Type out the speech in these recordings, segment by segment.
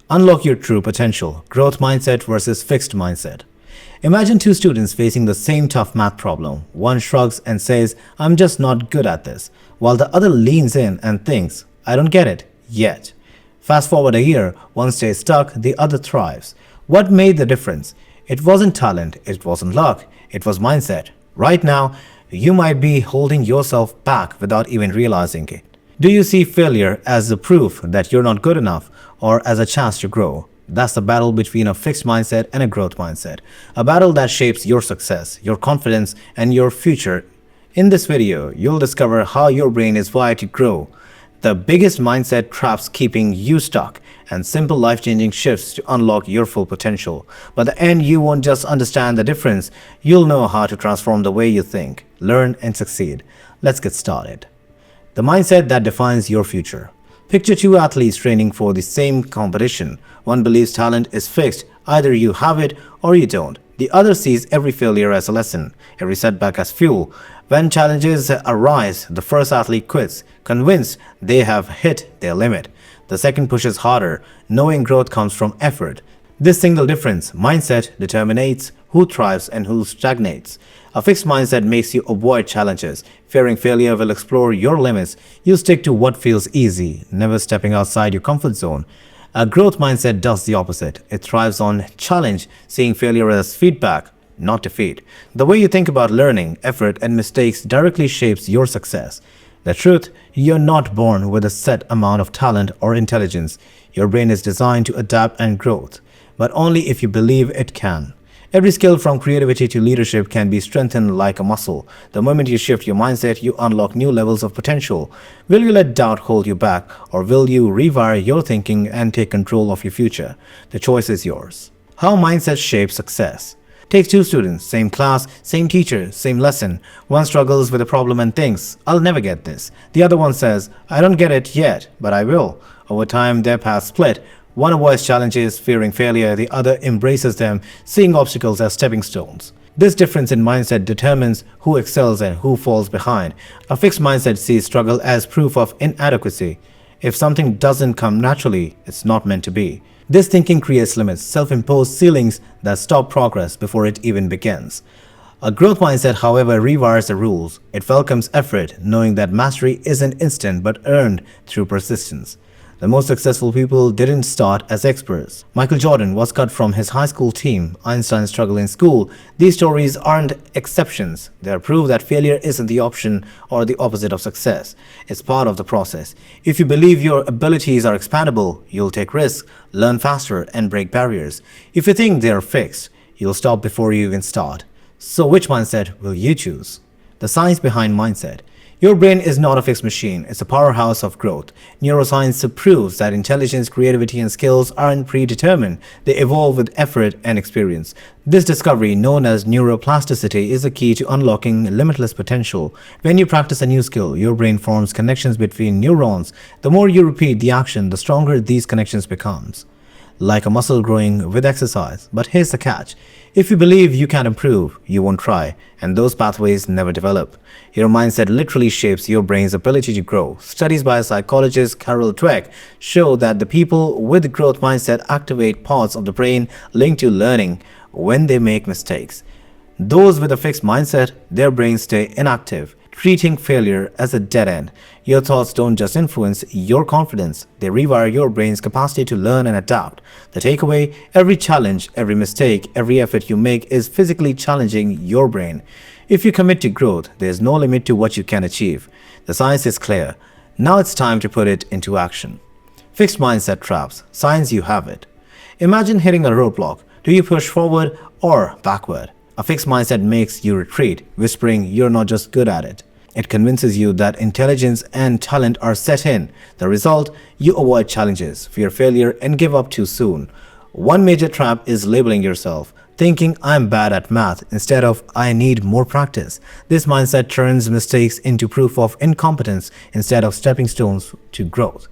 Unlock your true potential. Growth mindset versus fixed mindset. Imagine two students facing the same tough math problem. One shrugs and says, I'm just not good at this, while the other leans in and thinks, I don't get it yet. Fast forward a year, one stays stuck, the other thrives. What made the difference? It wasn't talent, it wasn't luck, it was mindset. Right now, you might be holding yourself back without even realizing it. Do you see failure as the proof that you're not good enough or as a chance to grow? That's the battle between a fixed mindset and a growth mindset. A battle that shapes your success, your confidence, and your future. In this video, you'll discover how your brain is wired to grow, the biggest mindset traps keeping you stuck, and simple life-changing shifts to unlock your full potential. By the end, you won't just understand the difference, you'll know how to transform the way you think, learn, and succeed. Let's get started. The mindset that defines your future. Picture two athletes training for the same competition. One believes talent is fixed, either you have it or you don't. The other sees every failure as a lesson, every setback as fuel. When challenges arise, the first athlete quits, convinced they have hit their limit. The second pushes harder, knowing growth comes from effort. This single difference, mindset, determines who thrives and who stagnates. A fixed mindset makes you avoid challenges. Fearing failure will explore your limits. You stick to what feels easy, never stepping outside your comfort zone. A growth mindset does the opposite. It thrives on challenge, seeing failure as feedback, not defeat. The way you think about learning, effort, and mistakes directly shapes your success. The truth, you're not born with a set amount of talent or intelligence. Your brain is designed to adapt and growth, but only if you believe it can. Every skill from creativity to leadership can be strengthened like a muscle. The moment you shift your mindset, you unlock new levels of potential. Will you let doubt hold you back, or will you rewire your thinking and take control of your future? The choice is yours. How mindset shapes success. Take two students, same class, same teacher, same lesson. One struggles with a problem and thinks, I'll never get this. The other one says, I don't get it yet, but I will. Over time, their paths split. One avoids challenges, fearing failure, the other embraces them, seeing obstacles as stepping stones. This difference in mindset determines who excels and who falls behind. A fixed mindset sees struggle as proof of inadequacy. If something doesn't come naturally, it's not meant to be. This thinking creates limits, self-imposed ceilings that stop progress before it even begins. A growth mindset, however, rewires the rules. It welcomes effort, knowing that mastery isn't instant but earned through persistence. The most successful people didn't start as experts. Michael Jordan was cut from his high school team. Einstein struggled in school. These stories aren't exceptions. They are proof that failure isn't the option or the opposite of success. It's part of the process. If you believe your abilities are expandable, you'll take risks, learn faster, and break barriers. If you think they are fixed, you'll stop before you even start. So which mindset will you choose? The science behind mindset. Your brain is not a fixed machine, it's a powerhouse of growth. Neuroscience proves that intelligence, creativity, and skills aren't predetermined, they evolve with effort and experience. This discovery, known as neuroplasticity, is the key to unlocking limitless potential. When you practice a new skill, your brain forms connections between neurons. The more you repeat the action, the stronger these connections becomes. Like a muscle growing with exercise. But here's the catch. If you believe you can improve, you won't try, and those pathways never develop. Your mindset literally shapes your brain's ability to grow. Studies by psychologist Carol Dweck show that the people with growth mindset activate parts of the brain linked to learning when they make mistakes. Those with a fixed mindset, their brains stay inactive, treating failure as a dead end. Your thoughts don't just influence your confidence, they rewire your brain's capacity to learn and adapt. The takeaway, every challenge, every mistake, every effort you make is physically challenging your brain. If you commit to growth, there is no limit to what you can achieve. The science is clear. Now it's time to put it into action. Fixed mindset traps. Science, you have it. Imagine hitting a roadblock. Do you push forward or backward? A fixed mindset makes you retreat, whispering you're not just good at it. It convinces you that intelligence and talent are set in. The result, you avoid challenges, fear failure, and give up too soon. One major trap is labeling yourself, thinking I'm bad at math instead of I need more practice. This mindset turns mistakes into proof of incompetence instead of stepping stones to growth.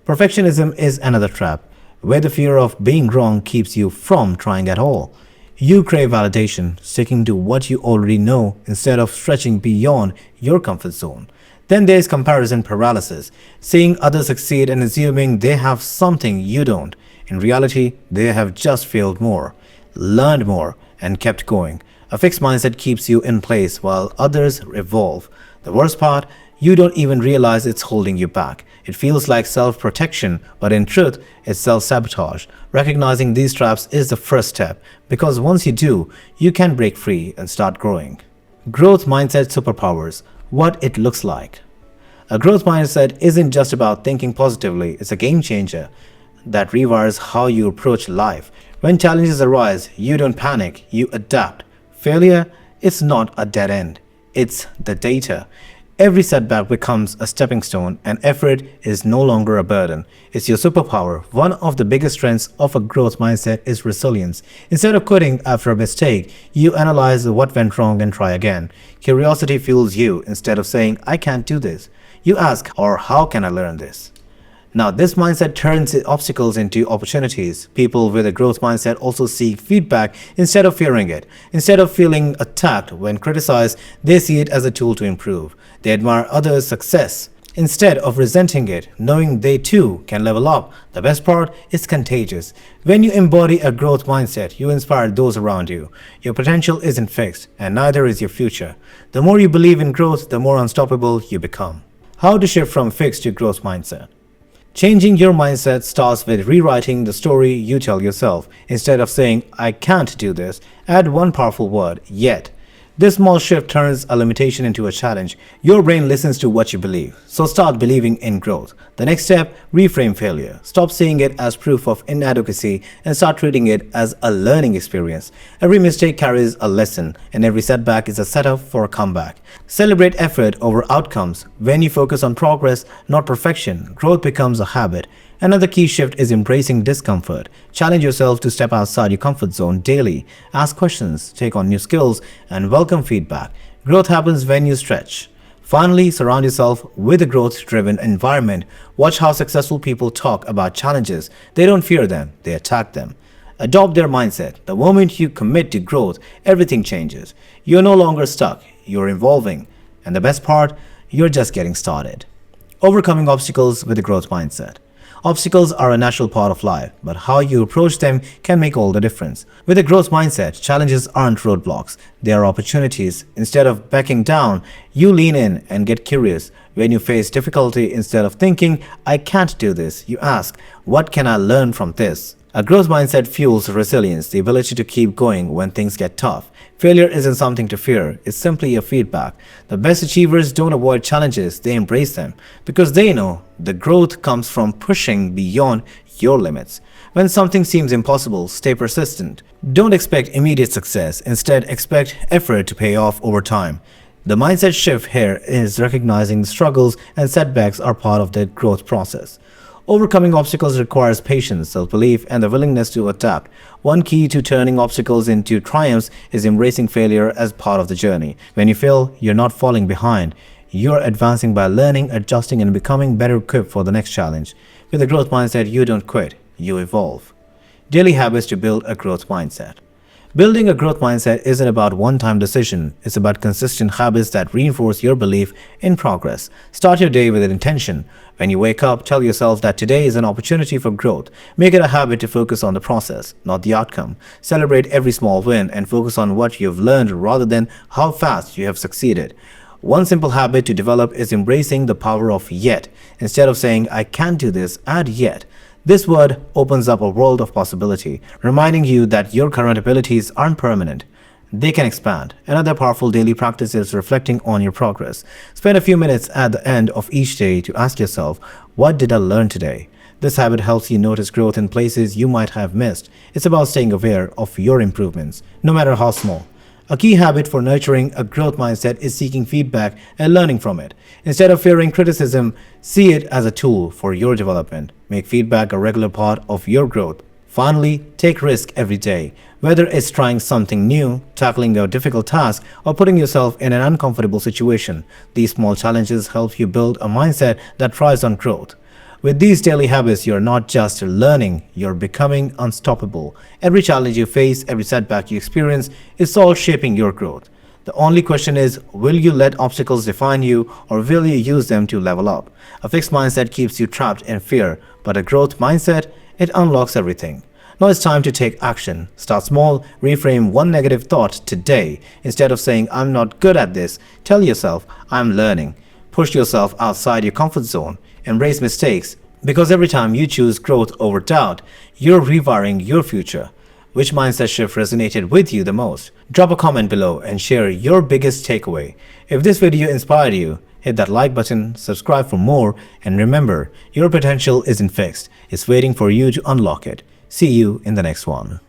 Perfectionism is another trap, where the fear of being wrong keeps you from trying at all. You crave validation, sticking to what you already know instead of stretching beyond your comfort zone. Then there's comparison paralysis, seeing others succeed and assuming they have something you don't. In reality, they have just failed more, learned more, and kept going. A fixed mindset keeps you in place while others evolve. The worst part, you don't even realize it's holding you back. It feels like self-protection, but in truth, it's self-sabotage. Recognizing these traps is the first step, because once you do, you can break free and start growing. Growth mindset superpowers. What it looks like. A growth mindset isn't just about thinking positively, it's a game changer that rewires how you approach life. When challenges arise, you don't panic, you adapt. Failure is not a dead end, it's the data. Every setback becomes a stepping stone, and effort is no longer a burden. It's your superpower. One of the biggest strengths of a growth mindset is resilience. Instead of quitting after a mistake, you analyze what went wrong and try again. Curiosity fuels you. Instead of saying, I can't do this, you ask, or how can I learn this? Now, this mindset turns obstacles into opportunities. People with a growth mindset also seek feedback instead of fearing it. Instead of feeling attacked when criticized, they see it as a tool to improve. They admire others' success instead of resenting it, knowing they too can level up. The best part is contagious. When you embody a growth mindset, you inspire those around you. Your potential isn't fixed, and neither is your future. The more you believe in growth, the more unstoppable you become. How to shift from fixed to growth mindset. Changing your mindset starts with rewriting the story you tell yourself. Instead of saying, I can't do this, add one powerful word, yet. This small shift turns a limitation into a challenge. Your brain listens to what you believe, so start believing in growth. The next step, reframe failure. Stop seeing it as proof of inadequacy and start treating it as a learning experience. Every mistake carries a lesson, and every setback is a setup for a comeback. Celebrate effort over outcomes. When you focus on progress, not perfection, growth becomes a habit. Another key shift is embracing discomfort. Challenge yourself to step outside your comfort zone daily. Ask questions, take on new skills, and welcome feedback. Growth happens when you stretch. Finally, surround yourself with a growth-driven environment. Watch how successful people talk about challenges. They don't fear them, they attack them. Adopt their mindset. The moment you commit to growth, everything changes. You're no longer stuck, you're evolving. And the best part, you're just getting started. Overcoming obstacles with a growth mindset. Obstacles are a natural part of life, but how you approach them can make all the difference. With a growth mindset, challenges aren't roadblocks, they are opportunities. Instead of backing down, you lean in and get curious. When you face difficulty, instead of thinking, I can't do this, you ask, what can I learn from this? A growth mindset fuels resilience, the ability to keep going when things get tough. Failure isn't something to fear, it's simply a feedback. The best achievers don't avoid challenges, they embrace them, because they know the growth comes from pushing beyond your limits. When something seems impossible, stay persistent. Don't expect immediate success, instead expect effort to pay off over time. The mindset shift here is recognizing struggles and setbacks are part of the growth process. Overcoming obstacles requires patience, self-belief, and the willingness to adapt. One key to turning obstacles into triumphs is embracing failure as part of the journey. When you fail, you're not falling behind. You're advancing by learning, adjusting, and becoming better equipped for the next challenge. With a growth mindset, you don't quit, you evolve. Daily habits to build a growth mindset. Building a growth mindset isn't about one-time decision, it's about consistent habits that reinforce your belief in progress. Start your day with an intention. When you wake up, tell yourself that today is an opportunity for growth. Make it a habit to focus on the process, not the outcome. Celebrate every small win and focus on what you've learned rather than how fast you have succeeded. One simple habit to develop is embracing the power of yet. Instead of saying, I can't do this, add yet. This word opens up a world of possibility, reminding you that your current abilities aren't permanent. They can expand. Another powerful daily practice is reflecting on your progress. Spend a few minutes at the end of each day to ask yourself, what did I learn today? This habit helps you notice growth in places you might have missed. It's about staying aware of your improvements, no matter how small. A key habit for nurturing a growth mindset is seeking feedback and learning from it. Instead of fearing criticism, see it as a tool for your development. Make feedback a regular part of your growth. Finally, take risk every day. Whether it's trying something new, tackling a difficult task, or putting yourself in an uncomfortable situation, these small challenges help you build a mindset that thrives on growth. With these daily habits, you're not just learning, you're becoming unstoppable. Every challenge you face, every setback you experience, is all shaping your growth. The only question is, will you let obstacles define you or will you use them to level up? A fixed mindset keeps you trapped in fear, but a growth mindset, it unlocks everything. Now it's time to take action. Start small, reframe one negative thought today. Instead of saying, I'm not good at this, tell yourself, I'm learning. Push yourself outside your comfort zone. Embrace mistakes. Because every time you choose growth over doubt, you're rewiring your future. Which mindset shift resonated with you the most? Drop a comment below and share your biggest takeaway. If this video inspired you, hit that like button, subscribe for more, and remember, your potential isn't fixed. It's waiting for you to unlock it. See you in the next one.